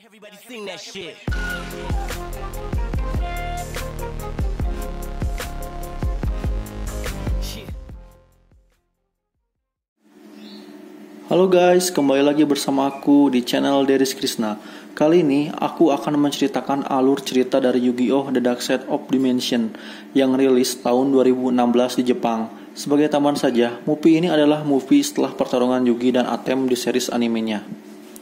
Everybody sing that shit. Halo guys, kembali lagi bersama aku di channel Deris Krishna. Kali ini aku akan menceritakan alur cerita dari Yu-Gi-Oh! The Dark Side of Dimension yang rilis tahun 2016 di Jepang. Sebagai tambahan saja, movie ini adalah movie setelah pertarungan Yugi dan Atem di series animenya.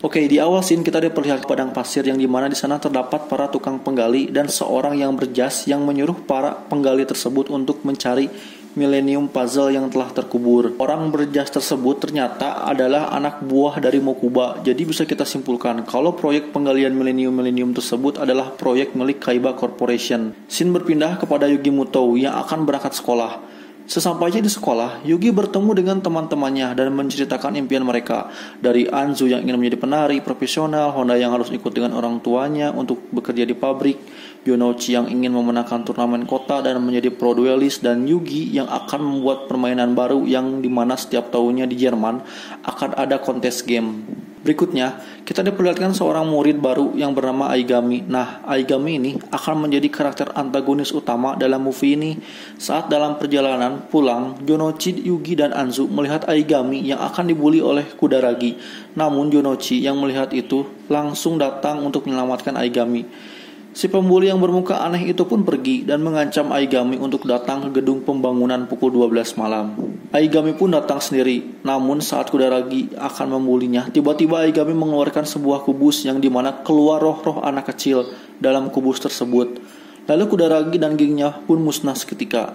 Oke, di awal scene kita diperlihatkan padang pasir yang dimana di sana terdapat para tukang penggali dan seorang yang berjas yang menyuruh para penggali tersebut untuk mencari Millennium Puzzle yang telah terkubur. Orang berjas tersebut ternyata adalah anak buah dari Mokuba. Jadi bisa kita simpulkan kalau proyek penggalian Millennium tersebut adalah proyek milik Kaiba Corporation. Scene berpindah kepada Yugi Mutou yang akan berangkat sekolah. Sesampainya di sekolah, Yugi bertemu dengan teman-temannya dan menceritakan impian mereka. Dari Anzu yang ingin menjadi penari profesional, Honda yang harus ikut dengan orang tuanya untuk bekerja di pabrik, Yonochi yang ingin memenangkan turnamen kota dan menjadi pro duelist, dan Yugi yang akan membuat permainan baru yang dimana setiap tahunnya di Jerman akan ada kontes game. Berikutnya, kita diperlihatkan seorang murid baru yang bernama Aigami. Nah, Aigami ini akan menjadi karakter antagonis utama dalam movie ini. Saat dalam perjalanan pulang, Yonochi, Yugi, dan Anzu melihat Aigami yang akan dibully oleh Kudaragi. Namun Yonochi yang melihat itu langsung datang untuk menyelamatkan Aigami. Si pembuli yang bermuka aneh itu pun pergi dan mengancam Aigami untuk datang ke gedung pembangunan pukul 12 malam. Aigami pun datang sendiri, namun saat Kudaragi akan membulinya, tiba-tiba Aigami mengeluarkan sebuah kubus yang dimana keluar roh-roh anak kecil dalam kubus tersebut. Lalu Kudaragi dan gengnya pun musnah seketika.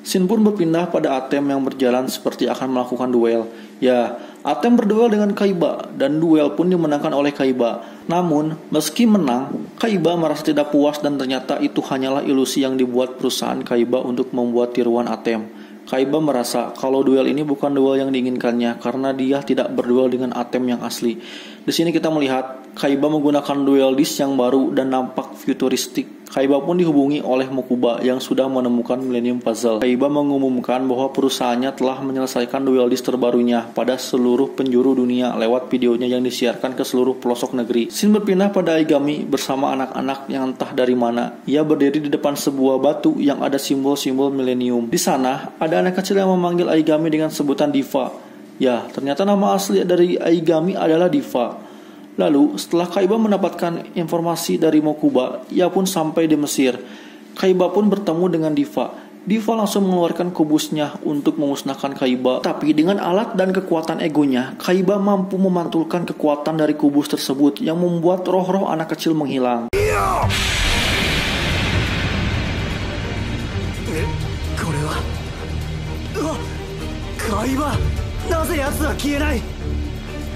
Scene pun berpindah pada Atem yang berjalan seperti akan melakukan duel. Ya, Atem berduel dengan Kaiba dan duel pun dimenangkan oleh Kaiba. Namun, meski menang, Kaiba merasa tidak puas dan ternyata itu hanyalah ilusi yang dibuat perusahaan Kaiba untuk membuat tiruan Atem. Kaiba merasa kalau duel ini bukan duel yang diinginkannya karena dia tidak berduel dengan Atem yang asli. Di sini kita melihat Kaiba menggunakan duel disc yang baru dan nampak futuristik. Kaiba pun dihubungi oleh Mokuba yang sudah menemukan Millennium Puzzle. Kaiba mengumumkan bahwa perusahaannya telah menyelesaikan duel disc terbarunya pada seluruh penjuru dunia lewat videonya yang disiarkan ke seluruh pelosok negeri. Scene berpindah pada Aigami bersama anak-anak yang entah dari mana. Ia berdiri di depan sebuah batu yang ada simbol-simbol Millennium. Di sana, ada anak kecil yang memanggil Aigami dengan sebutan Diva. Ya, ternyata nama asli dari Aigami adalah Diva. Lalu, setelah Kaiba mendapatkan informasi dari Mokuba, ia pun sampai di Mesir. Kaiba pun bertemu dengan Diva. Diva langsung mengeluarkan kubusnya untuk memusnahkan Kaiba. Tapi dengan alat dan kekuatan egonya, Kaiba mampu memantulkan kekuatan dari kubus tersebut yang membuat roh-roh anak kecil menghilang. Kaiba, kenapa yatsu wa kienai?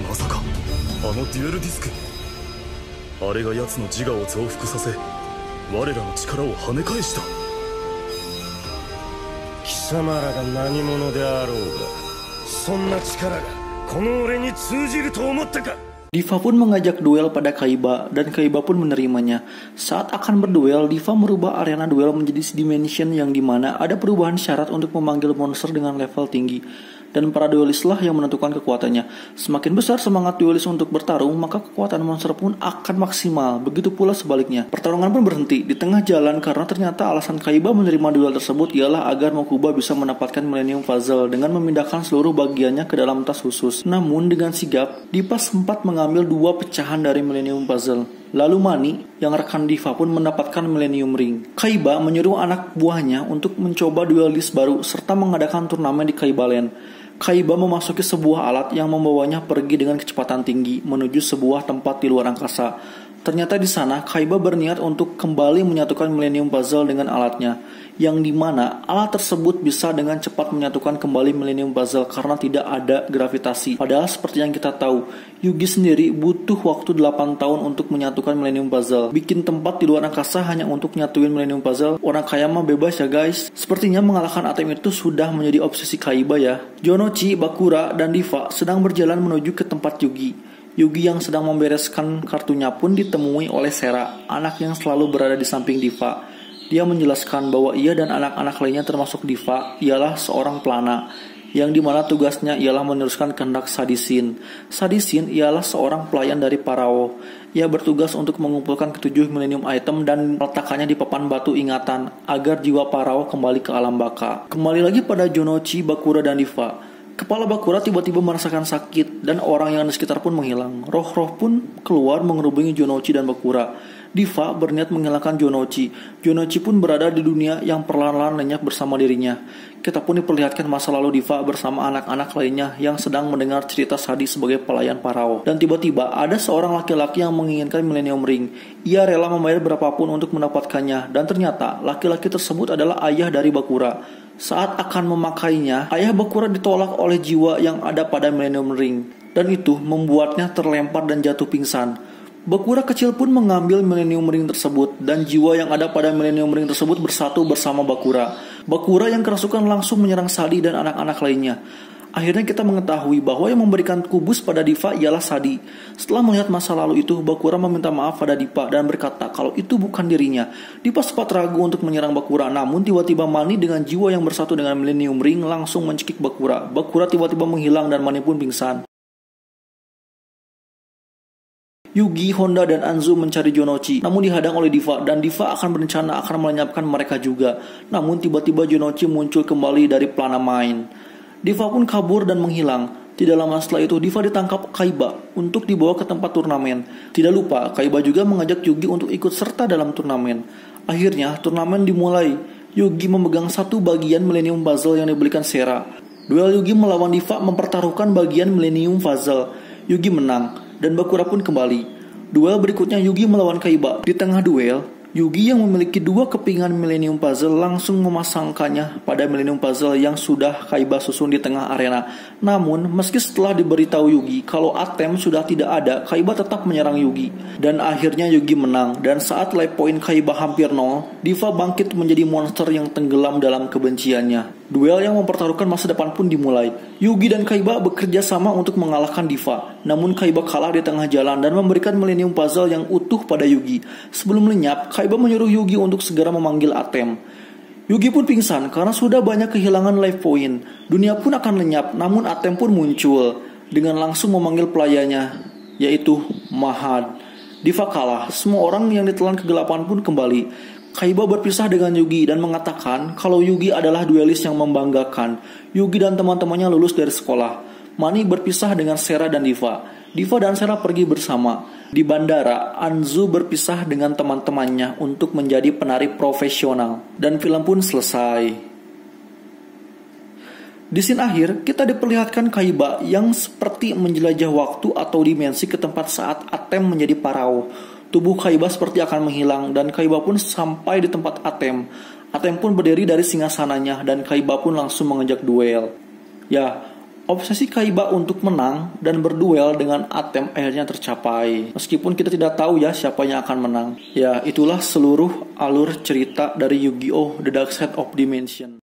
まさかあのデュエルディスク、あれが奴の自我を増幅させ我らの力を跳ね返した。貴様らが何者であろうが、そんな力がこの俺に通じると思ったか。 Diva pun mengajak duel pada Kaiba dan Kaiba pun menerimanya. Saat akan berduel, Diva merubah arena duel menjadi dimension yang dimana ada perubahan syarat untuk memanggil monster dengan level tinggi. Dan para duelislah yang menentukan kekuatannya. Semakin besar semangat duelis untuk bertarung, maka kekuatan monster pun akan maksimal. Begitu pula sebaliknya. Pertarungan pun berhenti di tengah jalan karena ternyata alasan Kaiba menerima duel tersebut ialah agar Mokuba bisa mendapatkan Millennium Puzzle dengan memindahkan seluruh bagiannya ke dalam tas khusus. Namun dengan sigap, Diva sempat mengambil dua pecahan dari Millennium Puzzle. Lalu Mani, yang rekan Diva pun mendapatkan Millennium Ring. Kaiba menyuruh anak buahnya untuk mencoba duel disc baru serta mengadakan turnamen di Kaiba Land. Kaiba memasuki sebuah alat yang membawanya pergi dengan kecepatan tinggi menuju sebuah tempat di luar angkasa. Ternyata di sana Kaiba berniat untuk kembali menyatukan Millennium Puzzle dengan alatnya, yang dimana alat tersebut bisa dengan cepat menyatukan kembali Millennium Puzzle karena tidak ada gravitasi. Padahal seperti yang kita tahu, Yugi sendiri butuh waktu 8 tahun untuk menyatukan Millennium Puzzle. Bikin tempat di luar angkasa hanya untuk nyatuin Millennium Puzzle, orang kaya mah bebas ya guys. Sepertinya mengalahkan Atem itu sudah menjadi obsesi Kaiba ya. Yonochi, Bakura, dan Diva sedang berjalan menuju ke tempat Yugi. Yugi yang sedang membereskan kartunya pun ditemui oleh Sera, anak yang selalu berada di samping Diva. Dia menjelaskan bahwa ia dan anak-anak lainnya termasuk Diva ialah seorang pelana. yang dimana tugasnya ialah meneruskan kehendak Sadisin. Sadisin ialah seorang pelayan dari Parao. Ia bertugas untuk mengumpulkan ketujuh millennium item dan meletakkannya di papan batu ingatan agar jiwa Parao kembali ke alam baka. Kembali lagi pada Jonochi, Bakura, dan Diva. Kepala Bakura tiba-tiba merasakan sakit dan orang yang di sekitar pun menghilang. Roh-roh pun keluar mengerubungi Jonochi dan Bakura. Diva berniat menghilangkan Jonochi. Jonochi pun berada di dunia yang perlahan-lahan lenyap bersama dirinya. Kita pun diperlihatkan masa lalu Diva bersama anak-anak lainnya yang sedang mendengar cerita Sadi sebagai pelayan Parao. Dan tiba-tiba ada seorang laki-laki yang menginginkan Millennium Ring. Ia rela membayar berapapun untuk mendapatkannya. Dan ternyata laki-laki tersebut adalah ayah dari Bakura. Saat akan memakainya, ayah Bakura ditolak oleh jiwa yang ada pada Millennium Ring. Dan itu membuatnya terlempar dan jatuh pingsan. Bakura kecil pun mengambil Millennium Ring tersebut dan jiwa yang ada pada Millennium Ring tersebut bersatu bersama Bakura. Bakura yang kerasukan langsung menyerang Sadi dan anak-anak lainnya. Akhirnya kita mengetahui bahwa yang memberikan kubus pada Diva ialah Sadi. Setelah melihat masa lalu itu, Bakura meminta maaf pada Diva dan berkata kalau itu bukan dirinya. Diva sempat ragu untuk menyerang Bakura, namun tiba-tiba Mani dengan jiwa yang bersatu dengan Millennium Ring langsung mencekik Bakura. Bakura tiba-tiba menghilang dan Mani pun pingsan. Yugi, Honda, dan Anzu mencari Jonochi, namun dihadang oleh Diva, dan Diva akan berencana akan melenyapkan mereka juga. Namun tiba-tiba Jonochi muncul kembali dari plana main. Diva pun kabur dan menghilang. Tidak lama setelah itu Diva ditangkap Kaiba untuk dibawa ke tempat turnamen. Tidak lupa, Kaiba juga mengajak Yugi untuk ikut serta dalam turnamen. Akhirnya turnamen dimulai. Yugi memegang satu bagian Millennium Puzzle yang dibelikan Sera. Duel Yugi melawan Diva mempertaruhkan bagian Millennium Puzzle. Yugi menang dan Bakura pun kembali. Duel berikutnya Yugi melawan Kaiba. Di tengah duel, Yugi yang memiliki dua kepingan Millennium Puzzle langsung memasangkannya pada Millennium Puzzle yang sudah Kaiba susun di tengah arena. Namun, meski setelah diberitahu Yugi kalau Atem sudah tidak ada, Kaiba tetap menyerang Yugi. Dan akhirnya Yugi menang, dan saat life point Kaiba hampir nol, Diva bangkit menjadi monster yang tenggelam dalam kebenciannya. Duel yang mempertaruhkan masa depan pun dimulai. Yugi dan Kaiba bekerja sama untuk mengalahkan Diva. Namun Kaiba kalah di tengah jalan dan memberikan Millennium Puzzle yang utuh pada Yugi. Sebelum lenyap, Kaiba menyuruh Yugi untuk segera memanggil Atem. Yugi pun pingsan karena sudah banyak kehilangan life point. Dunia pun akan lenyap, namun Atem pun muncul dengan langsung memanggil pelayannya, yaitu Mahad. Diva kalah, semua orang yang ditelan kegelapan pun kembali. Kaiba berpisah dengan Yugi dan mengatakan kalau Yugi adalah duelis yang membanggakan. Yugi dan teman-temannya lulus dari sekolah. Mani berpisah dengan Sera dan Diva. Diva dan Sera pergi bersama. Di bandara, Anzu berpisah dengan teman-temannya untuk menjadi penari profesional. Dan film pun selesai. Di scene akhir, kita diperlihatkan Kaiba yang seperti menjelajah waktu atau dimensi ke tempat saat Atem menjadi Parao. Tubuh Kaiba seperti akan menghilang dan Kaiba pun sampai di tempat Atem. Atem pun berdiri dari singgasananya dan Kaiba pun langsung mengajak duel. Ya, obsesi Kaiba untuk menang dan berduel dengan Atem akhirnya tercapai. Meskipun kita tidak tahu ya siapa yang akan menang. Ya, itulah seluruh alur cerita dari Yu-Gi-Oh! The Dark Side of Dimension.